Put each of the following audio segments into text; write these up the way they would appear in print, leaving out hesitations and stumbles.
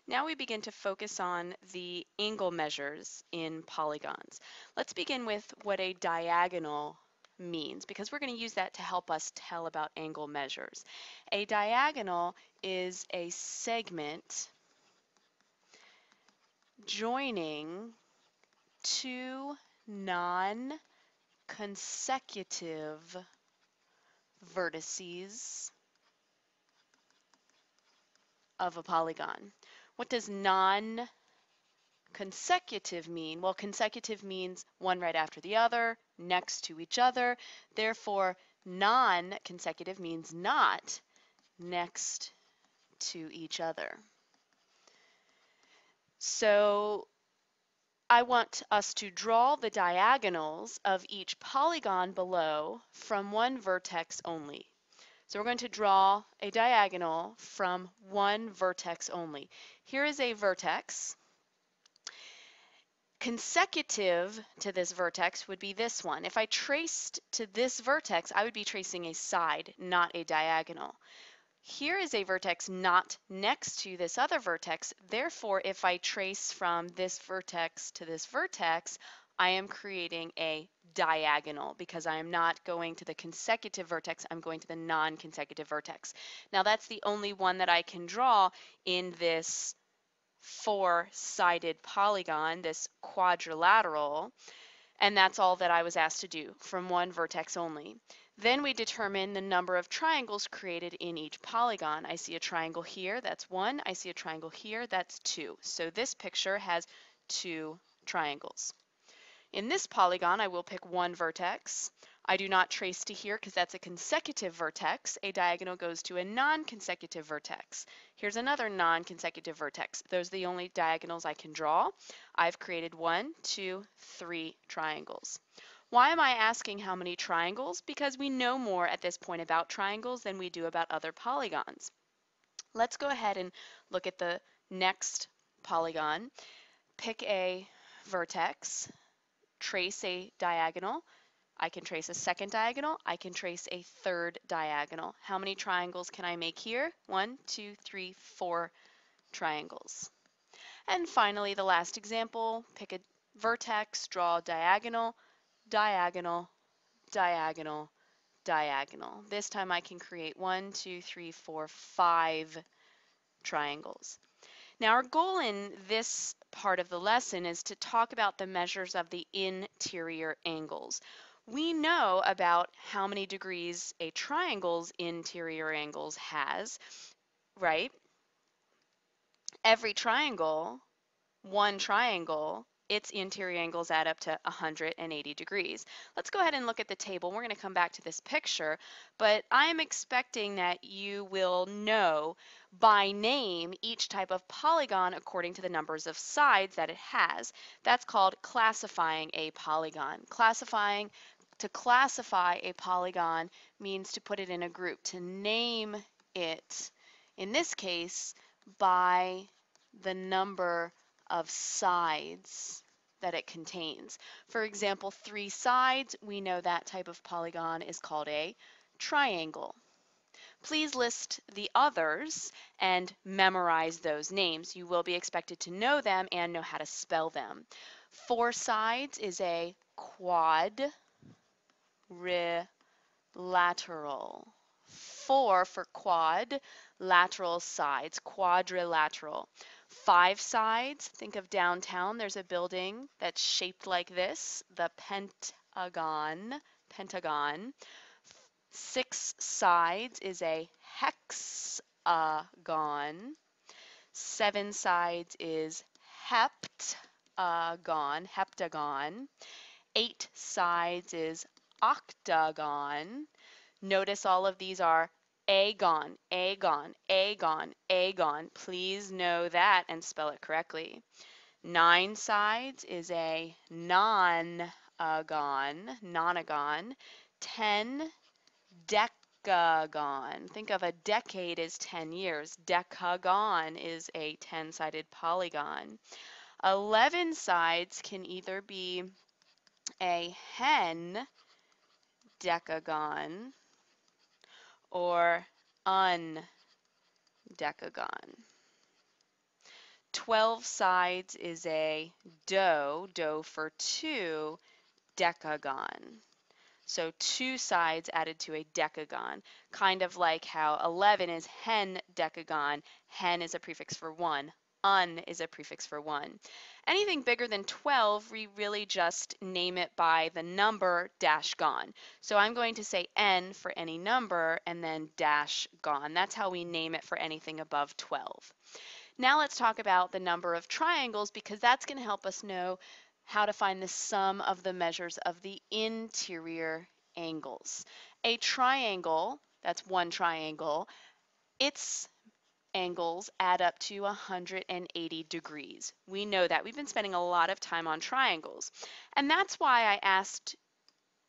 Now we begin to focus on the angle measures in polygons. Let's begin with what a diagonal means, because we're going to use that to help us tell about angle measures. A diagonal is a segment joining two non-consecutive vertices of a polygon. What does non-consecutive mean? Well, consecutive means one right after the other, next to each other. Therefore, non-consecutive means not next to each other. So I want us to draw the diagonals of each polygon below from one vertex only. So we're going to draw a diagonal from one vertex only. Here is a vertex. Consecutive to this vertex would be this one. If I traced to this vertex, I would be tracing a side, not a diagonal. Here is a vertex not next to this other vertex. Therefore, if I trace from this vertex to this vertex, I am creating a diagonal because I am not going to the consecutive vertex, I'm going to the non-consecutive vertex. Now that's the only one that I can draw in this four-sided polygon, this quadrilateral, and that's all that I was asked to do from one vertex only. Then we determine the number of triangles created in each polygon. I see a triangle here, that's one. I see a triangle here, that's two. So this picture has two triangles. In this polygon, I will pick one vertex. I do not trace to here because that's a consecutive vertex. A diagonal goes to a non-consecutive vertex. Here's another non-consecutive vertex. Those are the only diagonals I can draw. I've created 1, 2, 3 triangles. Why am I asking how many triangles? Because we know more at this point about triangles than we do about other polygons. Let's go ahead and look at the next polygon. Pick a vertex. Trace a diagonal. I can trace a second diagonal. I can trace a third diagonal. How many triangles can I make here? 1, 2, 3, 4 triangles. And finally, the last example, pick a vertex, draw a diagonal, diagonal, diagonal, diagonal. This time I can create 1, 2, 3, 4, 5 triangles. Now our goal in this part of the lesson is to talk about the measures of the interior angles. We know about how many degrees a triangle's interior angles has, right? Every triangle, one triangle, its interior angles add up to 180 degrees. Let's go ahead and look at the table. We're going to come back to this picture, but I'm expecting that you will know by name each type of polygon according to the numbers of sides that it has. That's called classifying a polygon. To classify a polygon means to put it in a group, to name it, in this case, by the number of sides that it contains. For example, 3 sides, we know that type of polygon is called a triangle. Please list the others and memorize those names. You will be expected to know them and know how to spell them. 4 sides is a quadrilateral. 4 for quad, lateral sides, quadrilateral. 5 sides, think of downtown, there's a building that's shaped like this, the pentagon. 6 sides is a hexagon. 7 sides is heptagon. 8 sides is octagon. Notice all of these are agon, agon, agon, agon. Please know that and spell it correctly. 9 sides is a nonagon. 10 decagon. Think of a decade as 10 years. Decagon is a 10-sided polygon. 11 sides can either be a hendecagon or undecagon. 12 sides is a dough for 2, decagon. So 2 sides added to a decagon, kind of like how 11 is hen decagon. Hen is a prefix for 1. Un is a prefix for 1. Anything bigger than 12, we really just name it by the number dash gon. So I'm going to say n for any number and then dash gon. That's how we name it for anything above 12. Now let's talk about the number of triangles, because that's going to help us know how to find the sum of the measures of the interior angles. A triangle, that's one triangle, its angles add up to 180 degrees. We know that. We've been spending a lot of time on triangles. And that's why I asked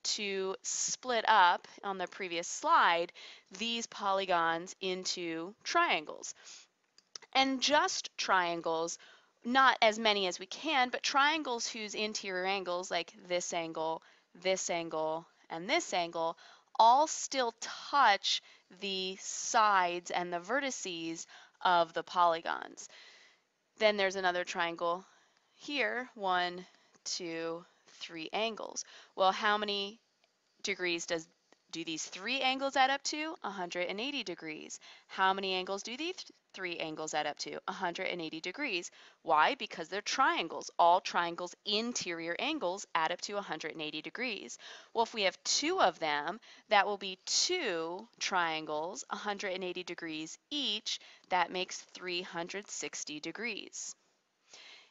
to split up on the previous slide these polygons into triangles. And just triangles, not as many as we can, but triangles whose interior angles, like this angle, and this angle, all still touch the sides and the vertices of the polygons. Then there's another triangle here, 1, 2, 3 angles. Well, how many degrees do these 3 angles add up to? 180 degrees. How many angles do these 3 angles add up to? 180 degrees. Why? Because they're triangles. All triangles' interior angles add up to 180 degrees. Well, if we have 2 of them, that will be 2 triangles, 180 degrees each. That makes 360 degrees.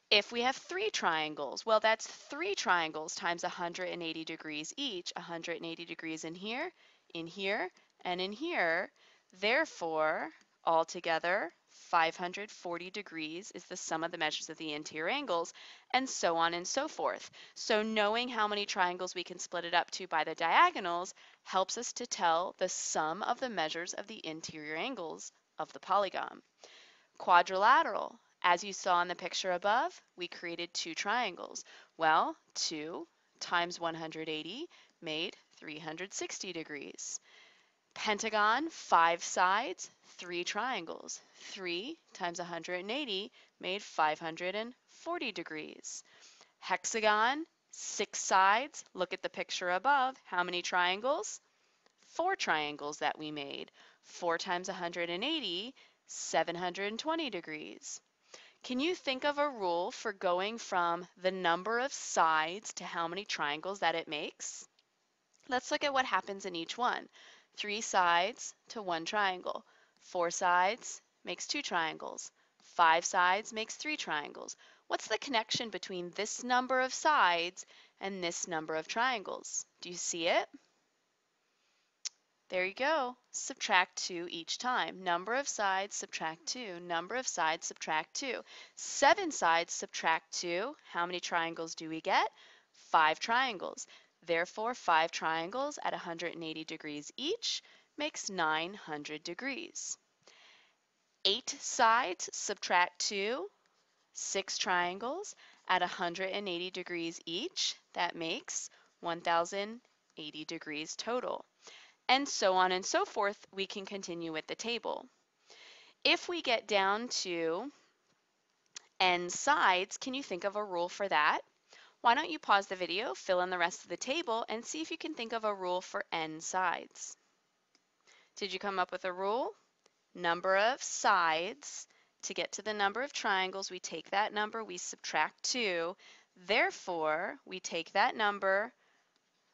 If we have 3 triangles, well, that's 3 triangles times 180 degrees each, 180 degrees in here, and in here. Therefore, altogether, 540 degrees is the sum of the measures of the interior angles, and so on and so forth. So knowing how many triangles we can split it up to by the diagonals helps us to tell the sum of the measures of the interior angles of the polygon. Quadrilateral. As you saw in the picture above, we created 2 triangles. Well, 2 times 180 made 360 degrees. Pentagon, 5 sides, 3 triangles. 3 times 180 made 540 degrees. Hexagon, 6 sides. Look at the picture above. How many triangles? 4 triangles that we made. 4 times 180, 720 degrees. Can you think of a rule for going from the number of sides to how many triangles that it makes? Let's look at what happens in each one. 3 sides to 1 triangle. 4 sides makes 2 triangles. 5 sides makes 3 triangles. What's the connection between this number of sides and this number of triangles? Do you see it? There you go. Subtract 2 each time. Number of sides, subtract 2. Number of sides, subtract 2. 7 sides, subtract 2. How many triangles do we get? 5 triangles. Therefore, 5 triangles at 180 degrees each makes 900 degrees. 8 sides, subtract 2. 6 triangles at 180 degrees each. That makes 1080 degrees total. And so on and so forth, we can continue with the table. If we get down to n sides, can you think of a rule for that? Why don't you pause the video, fill in the rest of the table, and see if you can think of a rule for n sides. Did you come up with a rule? Number of sides. To get to the number of triangles, we take that number, we subtract 2. Therefore, we take that number,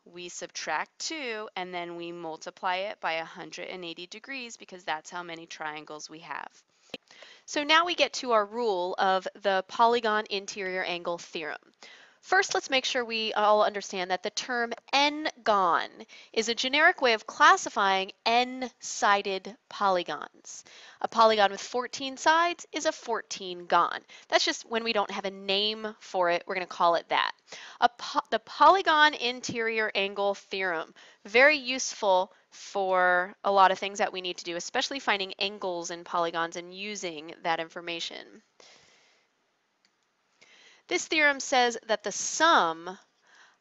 we subtract 2, and then we multiply it by 180 degrees because that's how many triangles we have. So now we get to our rule of the polygon interior angle theorem. First, let's make sure we all understand that the term n-gon is a generic way of classifying n-sided polygons. A polygon with 14 sides is a 14-gon. That's just when we don't have a name for it, we're going to call it that. The polygon interior angle theorem, very useful for a lot of things that we need to do, especially finding angles in polygons and using that information. This theorem says that the sum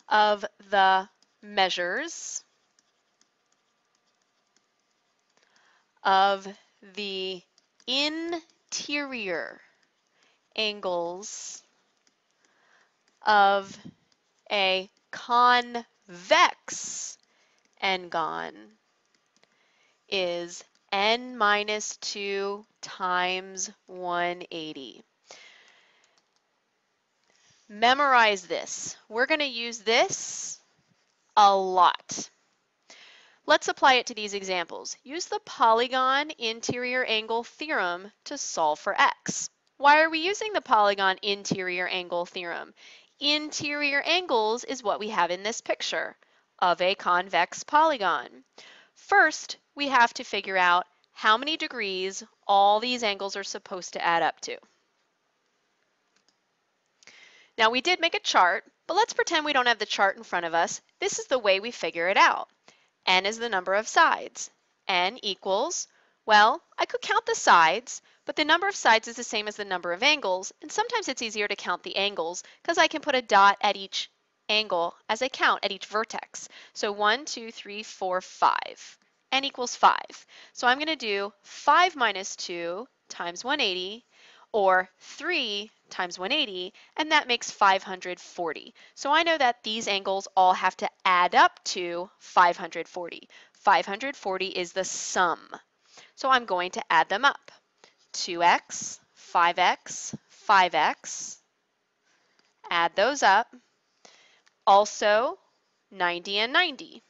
of the measures of the interior angles of a convex n-gon is n minus 2 times 180. Memorize this. We're going to use this a lot. Let's apply it to these examples. Use the Polygon interior angle theorem to solve for x. Why are we using the Polygon interior angle theorem? Interior angles is what we have in this picture of a convex polygon. First, we have to figure out how many degrees all these angles are supposed to add up to. Now we did make a chart, but let's pretend we don't have the chart in front of us. This is the way we figure it out. N is the number of sides. N equals, well, I could count the sides, but the number of sides is the same as the number of angles, and sometimes it's easier to count the angles because I can put a dot at each angle as I count at each vertex. So 1, 2, 3, 4, 5. N equals 5. So I'm going to do 5 minus 2 times 180, or 3 times 180, and that makes 540. So I know that these angles all have to add up to 540. 540 is the sum. So I'm going to add them up. 2x, 5x, 5x. Add those up. Also, 90 and 90.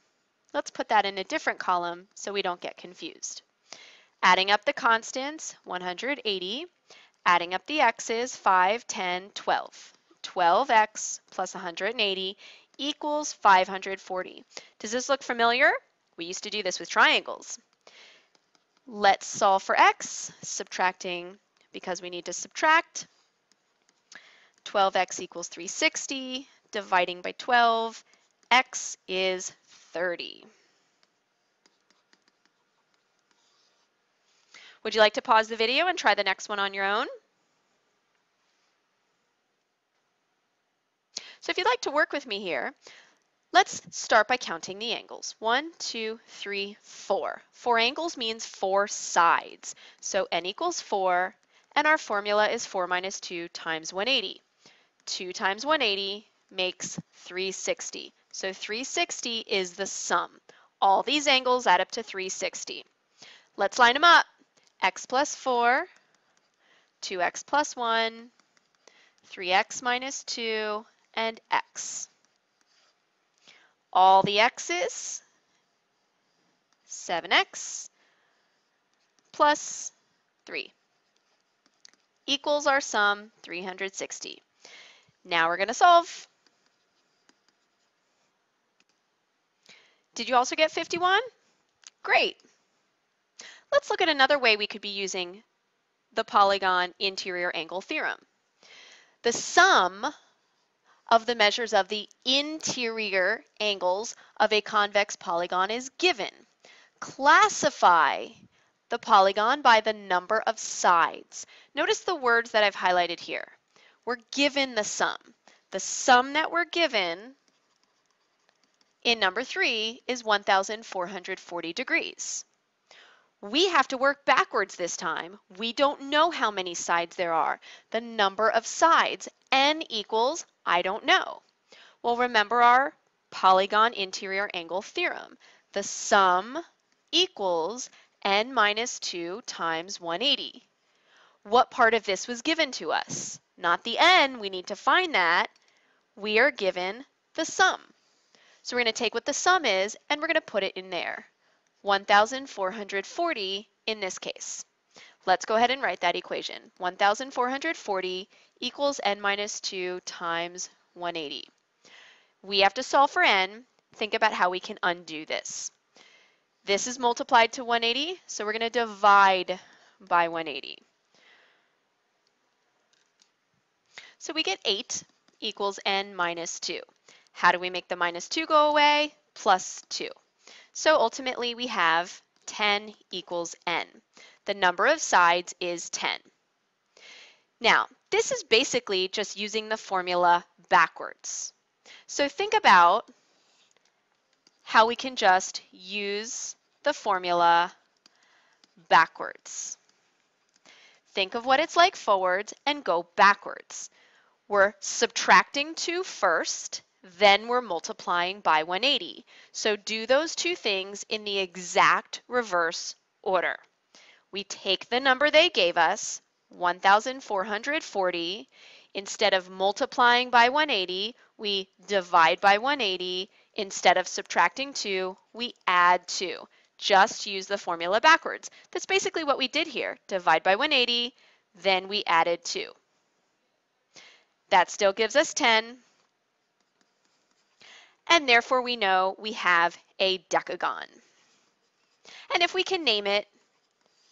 Let's put that in a different column so we don't get confused. Adding up the constants, 180. Adding up the x's, 5, 10, 12. 12x plus 180 equals 540. Does this look familiar? We used to do this with triangles. Let's solve for x, subtracting because we need to subtract. 12x equals 360, dividing by 12, x is 30. Would you like to pause the video and try the next one on your own? So if you'd like to work with me here, let's start by counting the angles. 1, 2, 3, 4. 4 angles means 4 sides. So n equals 4, and our formula is 4 minus 2 times 180. 2 times 180 makes 360. So 360 is the sum. All these angles add up to 360. Let's line them up. X plus 4, 2x plus 1, 3x minus 2, and x. All the x's, 7x plus 3 equals our sum, 360. Now we're going to solve. Did you also get 51? Great. Let's look at another way we could be using the Polygon interior angle theorem. The sum of the measures of the interior angles of a convex polygon is given. Classify the polygon by the number of sides. Notice the words that I've highlighted here. We're given the sum. The sum that we're given in number 3 is 1,440 degrees. We have to work backwards this time. We don't know how many sides there are. The number of sides, n equals, I don't know. Well, remember our Polygon interior angle theorem. The sum equals n minus 2 times 180. What part of this was given to us? Not the n, we need to find that. We are given the sum. So we're going to take what the sum is and we're going to put it in there. 1,440 in this case. Let's go ahead and write that equation. 1,440 equals n minus 2 times 180. We have to solve for n. Think about how we can undo this. This is multiplied to 180, so we're going to divide by 180. So we get 8 equals n minus 2. How do we make the minus 2 go away? Plus 2. So ultimately we have 10 equals n. The number of sides is 10. Now, this is basically just using the formula backwards. So think about how we can just use the formula backwards. think of what it's like forwards and go backwards. We're subtracting 2 first, then we're multiplying by 180. So do those two things in the exact reverse order. We take the number they gave us, 1,440. Instead of multiplying by 180, we divide by 180. Instead of subtracting 2, we add 2. Just use the formula backwards. That's basically what we did here. Divide by 180, then we added 2. That still gives us 10, and therefore we know we have a decagon. And if we can name it,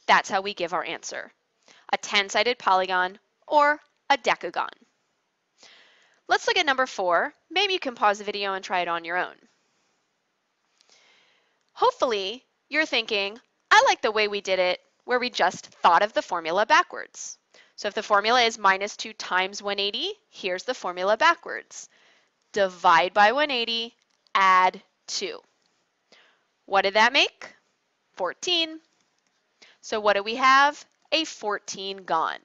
that's how we give our answer. A 10-sided polygon or a decagon. Let's look at number 4. Maybe you can pause the video and try it on your own. Hopefully, you're thinking, I like the way we did it, where we just thought of the formula backwards. So if the formula is minus 2 times 180, here's the formula backwards. Divide by 180, add 2. What did that make? 14. So what do we have? A 14-gon.